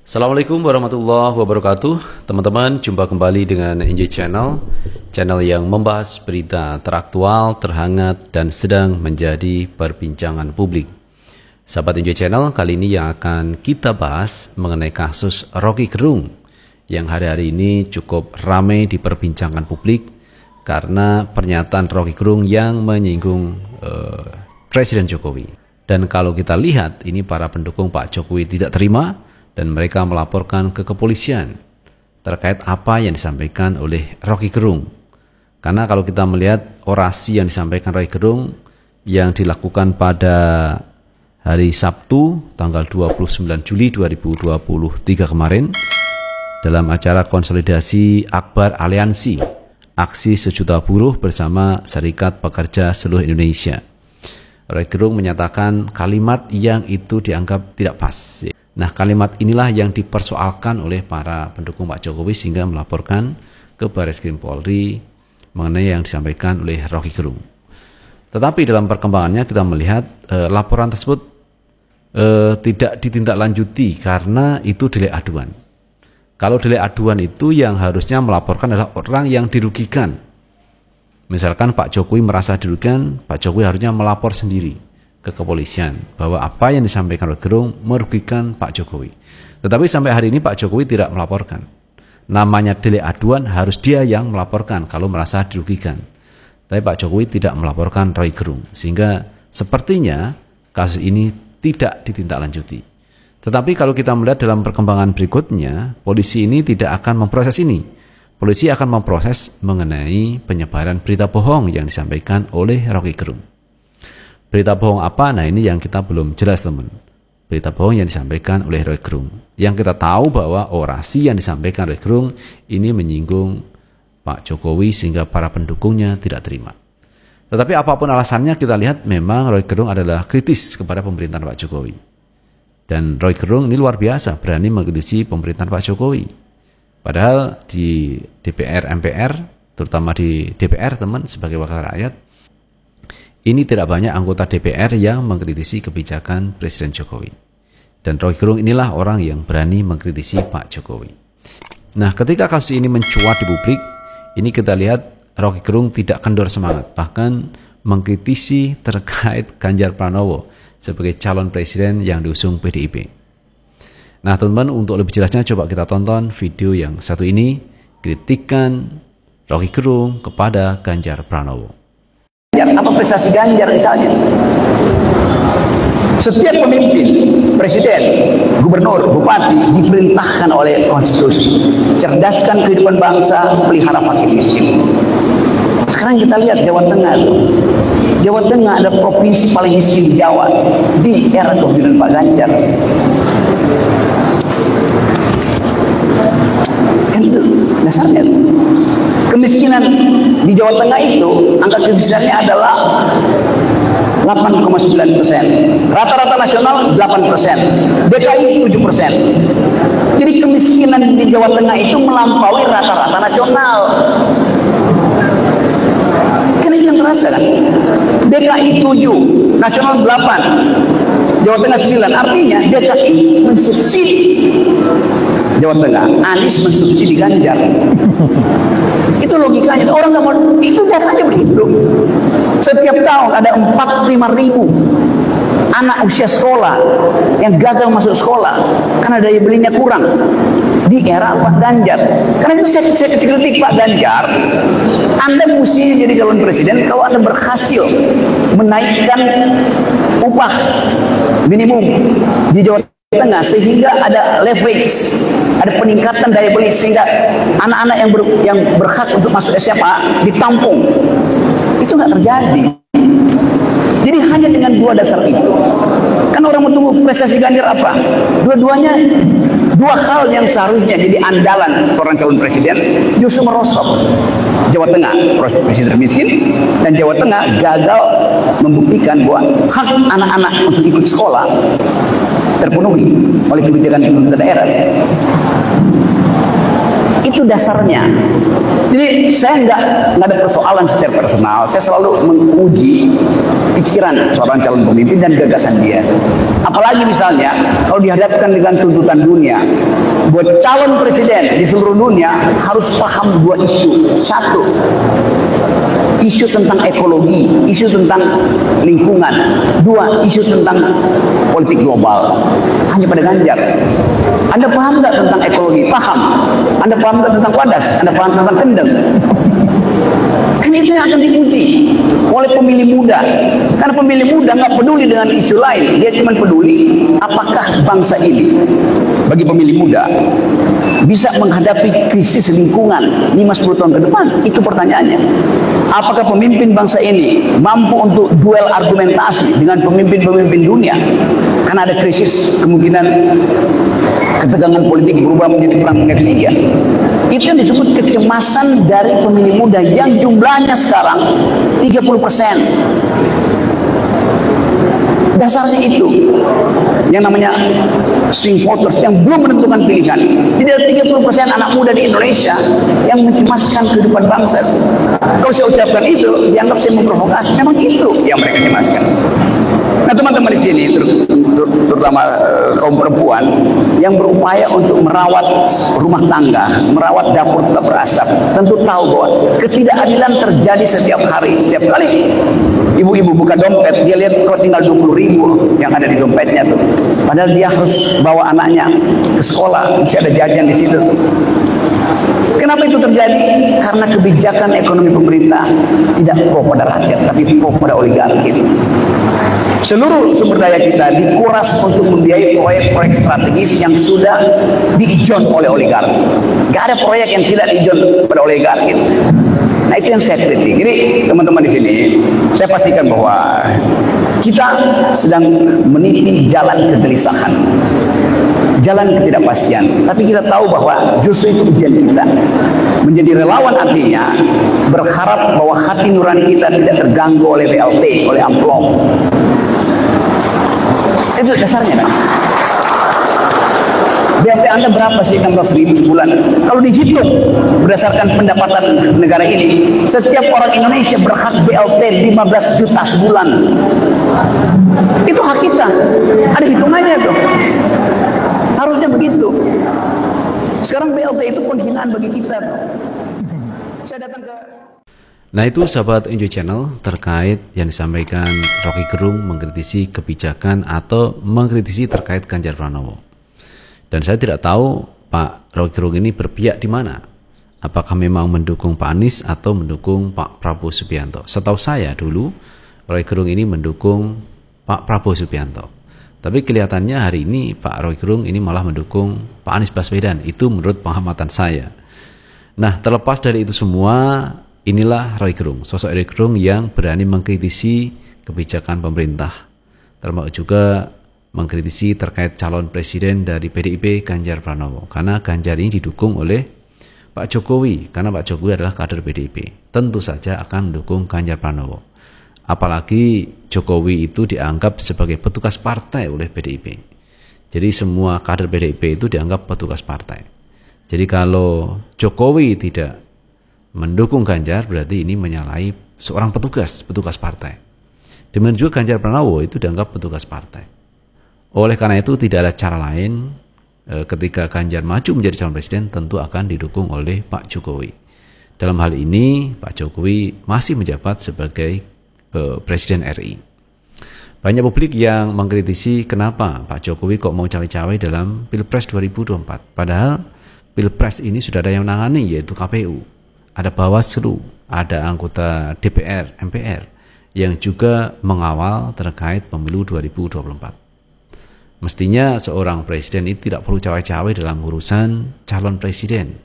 Assalamualaikum warahmatullahi wabarakatuh. Teman-teman, jumpa kembali dengan NJ Channel, channel yang membahas berita teraktual, terhangat, dan sedang menjadi perbincangan publik. Sahabat NJ Channel, kali ini yang akan kita bahas mengenai kasus Rocky Gerung yang hari-hari ini cukup ramai diperbincangkan publik karena pernyataan Rocky Gerung yang menyinggung Presiden Jokowi. Dan kalau kita lihat, ini para pendukung Pak Jokowi tidak terima dan mereka melaporkan ke kepolisian terkait apa yang disampaikan oleh Rocky Gerung. Karena kalau kita melihat orasi yang disampaikan Rocky Gerung yang dilakukan pada hari Sabtu tanggal 29 Juli 2023 kemarin dalam acara konsolidasi Akbar Aliansi Aksi Sejuta Buruh bersama Serikat Pekerja Seluruh Indonesia. Rocky Gerung menyatakan kalimat yang itu dianggap tidak pas. Nah, kalimat inilah yang dipersoalkan oleh para pendukung Pak Jokowi sehingga melaporkan ke Barreskrim Polri mengenai yang disampaikan oleh Rocky Gerung. Tetapi dalam perkembangannya kita melihat laporan tersebut tidak ditindaklanjuti karena itu delik aduan. Kalau delik aduan itu yang harusnya melaporkan adalah orang yang dirugikan. Misalkan Pak Jokowi merasa dirugikan, Pak Jokowi harusnya melapor sendiri ke kepolisian bahwa apa yang disampaikan oleh Gerung merugikan Pak Jokowi. Tetapi sampai hari ini Pak Jokowi tidak melaporkan. Namanya delik aduan harus dia yang melaporkan kalau merasa dirugikan. Tapi Pak Jokowi tidak melaporkan Rocky Gerung sehingga sepertinya kasus ini tidak ditindaklanjuti. Tetapi kalau kita melihat dalam perkembangan berikutnya, polisi ini tidak akan memproses ini. Polisi akan memproses mengenai penyebaran berita bohong yang disampaikan oleh Rocky Gerung. Berita bohong apa? Nah, ini yang kita belum jelas, teman. Berita bohong yang disampaikan oleh Rocky Gerung. Yang kita tahu bahwa orasi yang disampaikan oleh Gerung ini menyinggung Pak Jokowi sehingga para pendukungnya tidak terima. Tetapi apapun alasannya, kita lihat memang Rocky Gerung adalah kritis kepada pemerintahan Pak Jokowi. Dan Rocky Gerung ini luar biasa berani mengkritisi pemerintahan Pak Jokowi. Padahal di DPR, MPR, terutama di DPR, teman, sebagai wakil rakyat, ini tidak banyak anggota DPR yang mengkritisi kebijakan Presiden Jokowi. Dan Rocky Gerung inilah orang yang berani mengkritisi Pak Jokowi. Nah, ketika kasus ini mencuat di publik, ini kita lihat Rocky Gerung tidak kendor semangat, bahkan mengkritisi terkait Ganjar Pranowo sebagai calon presiden yang diusung PDIP. Nah, teman-teman, untuk lebih jelasnya coba kita tonton video yang satu ini, kritikan Rocky Gerung kepada Ganjar Pranowo. Apa prestasi Ganjar misalnya? Setiap pemimpin, presiden, gubernur, bupati diperintahkan oleh konstitusi, cerdaskan kehidupan bangsa, pelihara fakir miskin. Sekarang kita lihat Jawa Tengah. Jawa Tengah ada provinsi paling miskin di Jawa di era kepemimpinan Pak Ganjar. Kan itu dasarnya. Kemiskinan di Jawa Tengah itu, angka kemiskinannya adalah 8,9%. Rata-rata nasional 8%. DKI 7%. Jadi kemiskinan di Jawa Tengah itu melampaui rata-rata nasional. Kan itu yang terasa kan? DKI 7, nasional 8, Jawa Tengah 9. Artinya DKI mensubsidi Jawa Tengah, Anies mensubsidi Ganjar. Itu logikanya. Orang nggak mau, itu datanya begitu. Setiap tahun ada 45.000 anak usia sekolah yang gagal masuk sekolah karena daya belinya kurang di era Pak Ganjar. Karena itu saya kritik Pak Ganjar. Anda mesti jadi calon presiden kalau Anda berhasil menaikkan upah minimum di Jawa Tengah sehingga ada leverage, ada peningkatan daya beli sehingga anak-anak yang berhak untuk masuk SMA ditampung. Itu nggak terjadi. Jadi hanya dengan dua dasar itu. Kan orang menunggu prestasi Ganjar apa? Dua-duanya, dua hal yang seharusnya jadi andalan seorang calon presiden justru merosot. Jawa Tengah provinsi termiskin dan Jawa Tengah gagal membuktikan bahwa hak anak-anak untuk ikut sekolah terpenuhi oleh kebijakan pemerintah daerah. Itu dasarnya. Jadi saya nggak ada persoalan secara personal. Saya selalu menguji pikiran seorang calon pemimpin dan gagasan dia. Apalagi misalnya kalau dihadapkan dengan tuntutan dunia, buat calon presiden di seluruh dunia harus paham dua isu. Satu, isu tentang ekologi, isu tentang lingkungan. Dua, isu tentang politik global. Hanya pada Ganjar. Anda paham nggak tentang ekologi? Paham. Anda paham nggak tentang wadas? Anda paham tentang kendeng? Kan itu yang akan diuji oleh pemilih muda. Karena pemilih muda nggak peduli dengan isu lain. Dia cuma peduli apakah bangsa ini bagi pemilih muda bisa menghadapi krisis lingkungan 5-10 tahun ke depan. Itu pertanyaannya. Apakah pemimpin bangsa ini mampu untuk duel argumentasi dengan pemimpin-pemimpin dunia? Karena ada krisis, kemungkinan ketegangan politik berubah menjadi perang dunia ketiga. Itu yang disebut kecemasan dari pemilih muda yang jumlahnya sekarang 30%. Dasarnya itu yang namanya swing voters yang belum menentukan pilihan. Jadi ada 30% anak muda di Indonesia yang mencemaskan kehidupan bangsa. Kalau saya ucapkan itu, dianggap saya memprovokasi. Memang itu yang mereka cemaskan. Nah, teman-teman di sini, terutama kaum perempuan yang berupaya untuk merawat rumah tangga, merawat dapur tetap berasap, tentu tahu bahwa ketidakadilan terjadi setiap hari. Setiap kali ibu-ibu buka dompet, dia lihat kok tinggal 20.000 yang ada di dompetnya tuh. Padahal dia harus bawa anaknya ke sekolah, mesti ada jajan di situ. Kenapa itu terjadi? Karena kebijakan ekonomi pemerintah tidak pro pada rakyat, tapi pro pada oligarki. Seluruh sumber daya kita dikuras untuk membiayai proyek-proyek strategis yang sudah diijon oleh oligarki. Gak ada proyek yang tidak diijon pada oligarki. Nah, itu yang saya kritik. Jadi teman-teman di sini, saya pastikan bahwa kita sedang meniti jalan kegelisahan, jalan ketidakpastian. Tapi kita tahu bahwa justru itu ujian kita. Menjadi relawan artinya berharap bahwa hati nurani kita tidak terganggu oleh BLT, oleh amplop. Itu dasarnya kan. BLT Anda berapa sih? 16.000 sebulan. Kalau dihitung berdasarkan pendapatan negara ini, setiap orang Indonesia berhak BLT 15 juta sebulan. Itu hak kita. Ada hitungannya tuh. Harusnya begitu. Sekarang BLT itu penghinaan bagi kita tuh. Saya datang ke Nah, itu sahabat Enjoy Channel terkait yang disampaikan Rocky Gerung mengkritisi kebijakan atau mengkritisi terkait Ganjar Pranowo. Dan saya tidak tahu Pak Rocky Gerung ini berpihak di mana. Apakah memang mendukung Pak Anies atau mendukung Pak Prabowo Subianto. Setahu saya dulu Rocky Gerung ini mendukung Pak Prabowo Subianto. Tapi kelihatannya hari ini Pak Rocky Gerung ini malah mendukung Pak Anies Baswedan. Itu menurut pengamatan saya. Nah, terlepas dari itu semua, inilah Rocky Gerung, sosok Rocky Gerung yang berani mengkritisi kebijakan pemerintah, termasuk juga mengkritisi terkait calon presiden dari PDIP Ganjar Pranowo. Karena Ganjar ini didukung oleh Pak Jokowi, karena Pak Jokowi adalah kader PDIP. Tentu saja akan mendukung Ganjar Pranowo. Apalagi Jokowi itu dianggap sebagai petugas partai oleh PDIP. Jadi semua kader PDIP itu dianggap petugas partai. Jadi kalau Jokowi tidak mendukung Ganjar, berarti ini menyalahi seorang petugas partai. Demikian juga Ganjar Pranowo itu dianggap petugas partai. Oleh karena itu tidak ada cara lain ketika Ganjar maju menjadi calon presiden tentu akan didukung oleh Pak Jokowi. Dalam hal ini Pak Jokowi masih menjabat sebagai Presiden RI. Banyak publik yang mengkritisi kenapa Pak Jokowi kok mau cawe-cawe dalam Pilpres 2024. Padahal Pilpres ini sudah ada yang menangani, yaitu KPU. Ada Bawaslu, ada anggota DPR, MPR yang juga mengawal terkait pemilu 2024. Mestinya seorang presiden itu tidak perlu cawe-cawe dalam urusan calon presiden.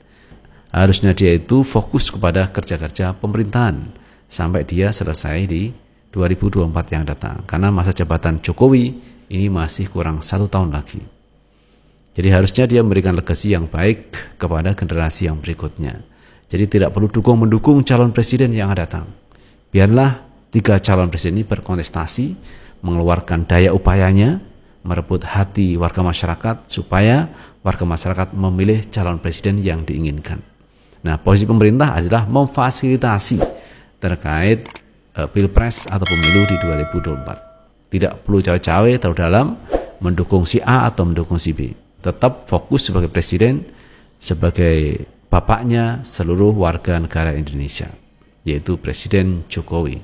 Harusnya dia itu fokus kepada kerja-kerja pemerintahan sampai dia selesai di 2024 yang datang. Karena masa jabatan Jokowi ini masih kurang 1 tahun lagi. Jadi harusnya dia memberikan legasi yang baik kepada generasi yang berikutnya. Jadi tidak perlu mendukung calon presiden yang akan datang. Biarlah 3 calon presiden ini berkontestasi, mengeluarkan daya upayanya, merebut hati warga masyarakat supaya warga masyarakat memilih calon presiden yang diinginkan. Nah, posisi pemerintah adalah memfasilitasi terkait pilpres atau pemilu di 2024. Tidak perlu cawe-cawe terlalu dalam mendukung si A atau mendukung si B. Tetap fokus sebagai presiden, sebagai bapaknya seluruh warga negara Indonesia, yaitu Presiden Jokowi.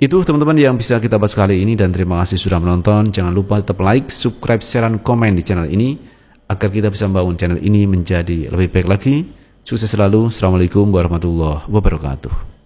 Itu teman-teman yang bisa kita bahas kali ini, dan terima kasih sudah menonton. Jangan lupa tetap like, subscribe, share, dan komen di channel ini agar kita bisa membangun channel ini menjadi lebih baik lagi. Sukses selalu. Assalamualaikum warahmatullahi wabarakatuh.